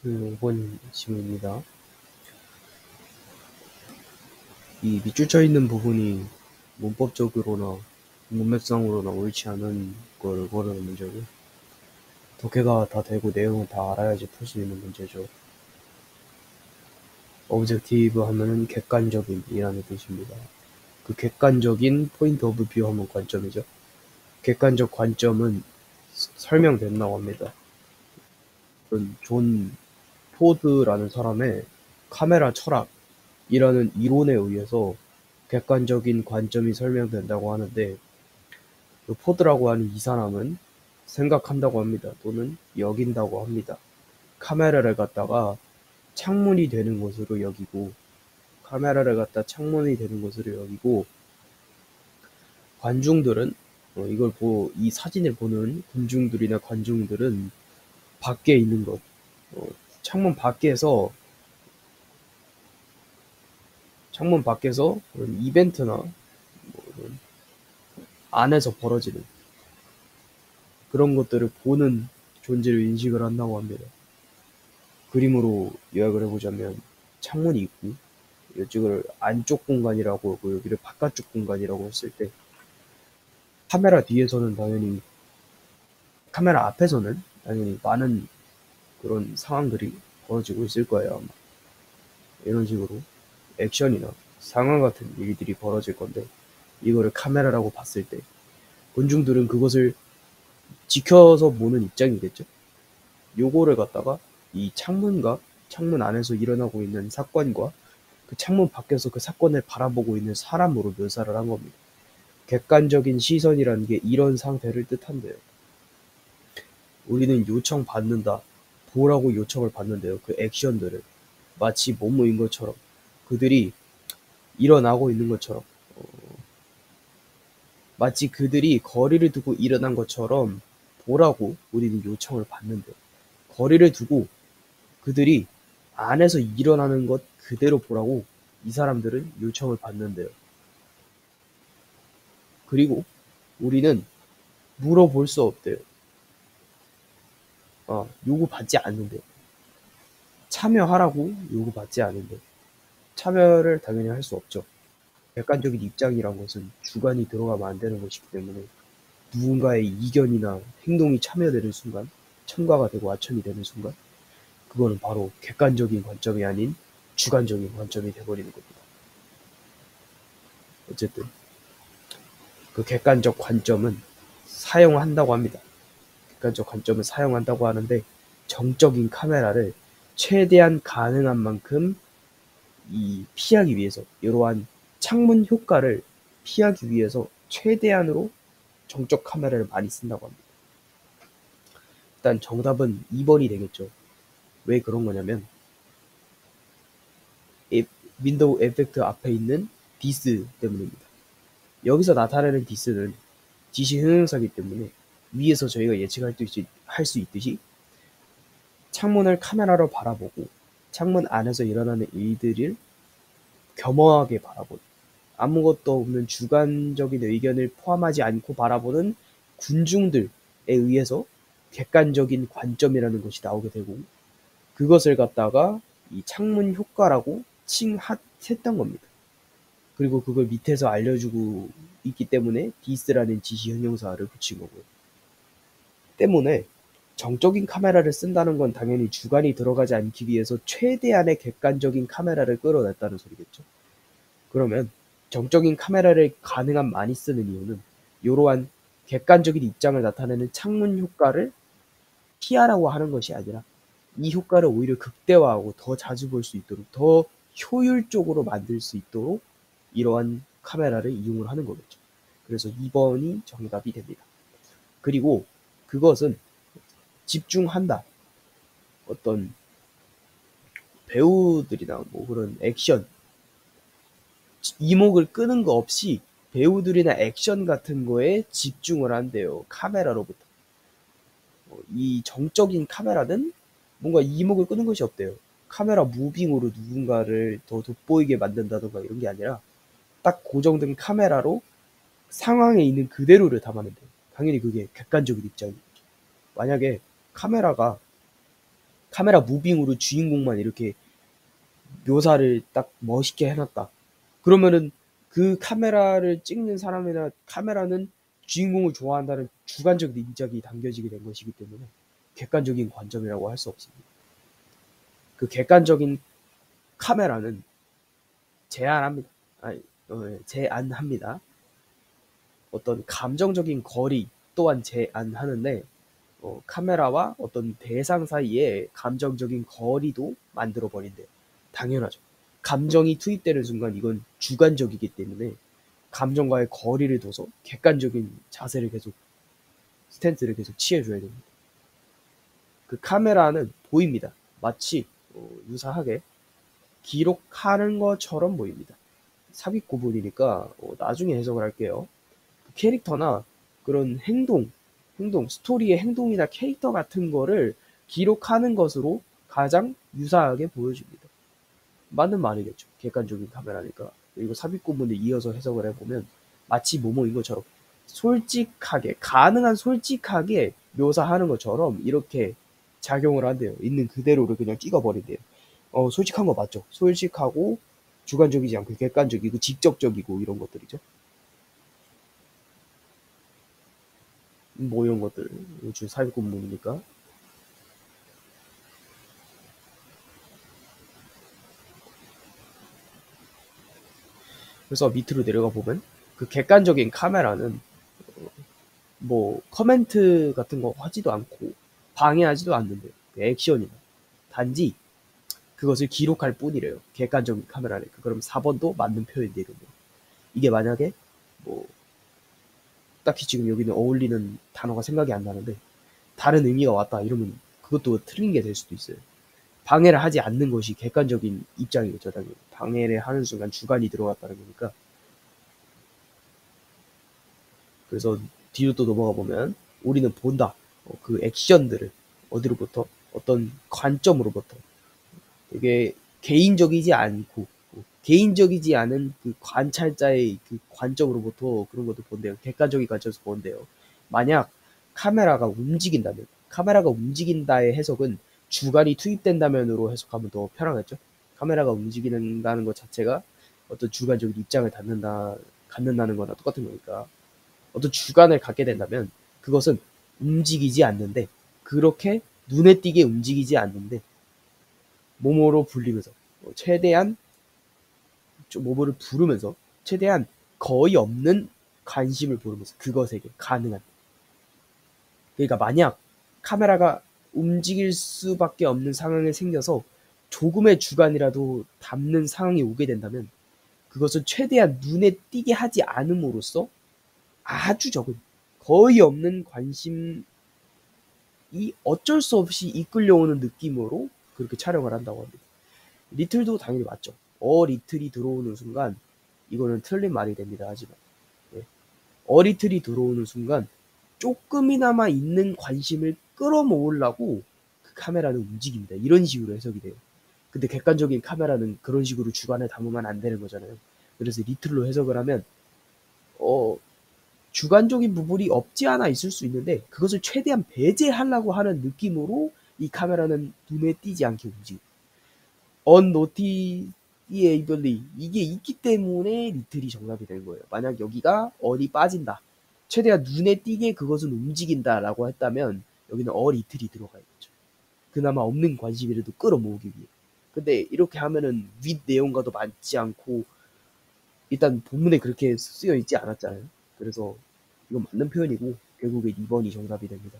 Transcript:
5번 질문입니다. 이 밑줄 쳐 있는 부분이 문법적으로나 문맥상으로나 옳지 않은 걸 고르는 문제고, 독해가 다 되고 내용을 다 알아야지 풀 수 있는 문제죠. objective 하면은 객관적인이라는 뜻입니다. 그 객관적인 포인트 오브 뷰 하면 관점이죠. 객관적 관점은 설명됐다고 합니다. 존 포드라는 사람의 카메라 철학이라는 이론에 의해서 객관적인 관점이 설명된다고 하는데, 그 포드라고 하는 이 사람은 생각한다고 합니다. 또는 여긴다고 합니다. 카메라를 갖다가 창문이 되는 것으로 여기고, 관중들은 이 사진을 보는 군중들이나 관중들은 밖에 있는 것, 창문 밖에서 그런 이벤트나 그런 안에서 벌어지는 그런 것들을 보는 존재를 인식을 한다고 합니다. 그림으로 요약을 해보자면, 창문이 있고 이쪽을 안쪽 공간이라고 하고 여기를 바깥쪽 공간이라고 했을 때, 카메라 앞에서는 당연히 많은 그런 상황들이 벌어지고 있을 거예요. 아마 이런 식으로 액션이나 상황 같은 일들이 벌어질 건데, 이거를 카메라라고 봤을 때 군중들은 그것을 지켜서 보는 입장이겠죠. 요거를 갖다가 이 창문 안에서 일어나고 있는 사건과 그 창문 밖에서 그 사건을 바라보고 있는 사람으로 묘사를 한 겁니다. 객관적인 시선이라는 게 이런 상태를 뜻한대요. 우리는 보라고 요청을 받는데요. 그 액션들을 마치 뭐뭐인 것처럼, 그들이 일어나고 있는 것처럼, 마치 그들이 거리를 두고 일어난 것처럼 보라고 우리는 요청을 받는데요. 거리를 두고 그들이 안에서 일어나는 것 그대로 보라고 이 사람들은 요청을 받는데요. 그리고 우리는 물어볼 수 없대요. 요구받지 않는데요. 참여하라고 요구받지 않은데 참여를 당연히 할 수 없죠. 객관적인 입장이란 것은 주관이 들어가면 안 되는 것이기 때문에, 누군가의 이견이나 행동이 참여되는 순간, 첨가가 되고 아첨이 되는 순간, 그거는 바로 객관적인 관점이 아닌 주관적인 관점이 돼버리는 겁니다. 어쨌든 그 객관적 관점은 사용한다고 합니다. 객관적 관점을 사용한다고 하는데, 정적인 카메라를 최대한 가능한 만큼 피하기 위해서, 이러한 창문 효과를 피하기 위해서 최대한으로 정적 카메라를 많이 쓴다고 합니다. 일단 정답은 2번이 되겠죠. 왜 그런 거냐면, 윈도우 에펙트 앞에 있는 디스 때문입니다. 여기서 나타나는 디스는 지시 형용사이기 때문에, 위에서 저희가 예측할 수 있듯이 창문을 카메라로 바라보고 창문 안에서 일어나는 일들을 겸허하게 바라보는, 아무것도 없는 주관적인 의견을 포함하지 않고 바라보는 군중들에 의해서 객관적인 관점이라는 것이 나오게 되고, 그것을 갖다가 이 창문 효과라고 칭했던 겁니다. 그리고 그걸 밑에서 알려주고 있기 때문에 디스라는 지시 형용사를 붙인 거고요. 때문에 정적인 카메라를 쓴다는 건 당연히 주관이 들어가지 않기 위해서 최대한의 객관적인 카메라를 끌어냈다는 소리겠죠. 그러면 정적인 카메라를 가능한 많이 쓰는 이유는, 이러한 객관적인 입장을 나타내는 창문 효과를 피하라고 하는 것이 아니라, 이 효과를 오히려 극대화하고 더 자주 볼 수 있도록, 더 효율적으로 만들 수 있도록 이러한 카메라를 이용을 하는 거겠죠. 그래서 2번이 정답이 됩니다. 그리고 그것은 집중한다. 어떤 배우들이나 뭐 그런 액션, 이목을 끄는 거 없이 배우들이나 액션 같은 거에 집중을 한대요. 카메라로부터. 이 정적인 카메라는 뭔가 이목을 끄는 것이 없대요. 카메라 무빙으로 누군가를 더 돋보이게 만든다던가 이런 게 아니라, 딱 고정된 카메라로 상황에 있는 그대로를 담아낸대요. 당연히 그게 객관적인 입장이죠. 만약에 카메라가 카메라 무빙으로 주인공만 이렇게 묘사를 딱 멋있게 해놨다. 그러면은 그 카메라를 찍는 사람이나 카메라는 주인공을 좋아한다는 주관적 인작이 담겨지게 된 것이기 때문에 객관적인 관점이라고 할 수 없습니다. 그 객관적인 카메라는 제한합니다. 제한합니다. 어떤 감정적인 거리 또한 제한하는데 카메라와 어떤 대상 사이에 감정적인 거리도 만들어 버린대요. 당연하죠. 감정이 투입되는 순간 이건 주관적이기 때문에 감정과의 거리를 둬서 객관적인 자세를 계속 스탠스를 계속 취해줘야 됩니다. 그 카메라는 보입니다. 마치 유사하게 기록하는 것처럼 보입니다. 삽입 구분이니까 나중에 해석을 할게요. 캐릭터나 그런 행동, 스토리의 행동이나 캐릭터 같은 거를 기록하는 것으로 가장 유사하게 보여줍니다. 맞는 말이겠죠. 객관적인 카메라니까. 그리고 삽입 구분을 이어서 해석을 해보면 마치 뭐뭐인 것처럼 솔직하게, 가능한 솔직하게 묘사하는 것처럼 이렇게 작용을 한대요. 있는 그대로를 그냥 찍어버린대요. 솔직한 거 맞죠? 솔직하고 주관적이지 않고 객관적이고 직접적이고 이런 것들이죠. 뭐 이런 것들 요즘 삽입 구분이니까. 그래서 밑으로 내려가 보면 그 객관적인 카메라는 뭐 커멘트 같은 거 하지도 않고 방해하지도 않는데요. 액션이나 단지 그것을 기록할 뿐이래요. 객관적인 카메라니까. 그럼 4번도 맞는 표현인데 이러면 이게 만약에 뭐 딱히 지금 여기는 어울리는 단어가 생각이 안 나는데 다른 의미가 왔다 이러면 그것도 틀린 게 될 수도 있어요. 방해를 하지 않는 것이 객관적인 입장이겠죠. 당연히. 방해를 하는 순간 주관이 들어갔다는 거니까. 그래서 뒤로 또 넘어가 보면 우리는 본다. 그 액션들을 어디로부터 어떤 관점으로부터 되게 개인적이지 않고 개인적이지 않은 그 관찰자의 그 관점으로부터 그런 것도 본대요. 객관적인 관점에서 본대요. 만약 카메라가 움직인다의 해석은 주관이 투입된다면으로 해석하면 더 편하겠죠. 카메라가 움직인다는 것 자체가 어떤 주관적인 입장을 갖는다는 거나 똑같은 거니까. 어떤 주관을 갖게 된다면 그것은 움직이지 않는데 그렇게 눈에 띄게 움직이지 않는데 몸으로 불리면서 최대한 좀 몸으로 부르면서 최대한 거의 없는 관심을 보이면서 그것에게 가능한 그러니까 만약 카메라가 움직일 수밖에 없는 상황이 생겨서 조금의 주관이라도 담는 상황이 오게 된다면 그것은 최대한 눈에 띄게 하지 않음으로써 아주 적은 거의 없는 관심이 어쩔 수 없이 이끌려오는 느낌으로 그렇게 촬영을 한다고 합니다. 리틀도 당연히 맞죠. 리틀이 들어오는 순간 이거는 틀린 말이 됩니다. 하지만 리틀이 들어오는 순간 조금이나마 있는 관심을 끌어모으려고 그 카메라는 움직입니다. 이런 식으로 해석이 돼요. 근데 객관적인 카메라는 그런 식으로 주관을 담으면 안 되는 거잖아요. 그래서 리틀로 해석을 하면 주관적인 부분이 없지 않아 있을 수 있는데 그것을 최대한 배제하려고 하는 느낌으로 이 카메라는 눈에 띄지 않게 움직여요. unnoticeably 이게 있기 때문에 리틀이 정답이 되는 거예요. 만약 여기가 on이 빠진다. 최대한 눈에 띄게 그것은 움직인다라고 했다면 여기는 리틀이 들어가야겠죠. 그나마 없는 관심이라도 끌어모으기 위해. 근데 이렇게 하면은 윗 내용과도 맞지 않고 일단 본문에 그렇게 쓰여 있지 않았잖아요. 그래서 이건 맞는 표현이고 결국에 2번이 정답이 됩니다.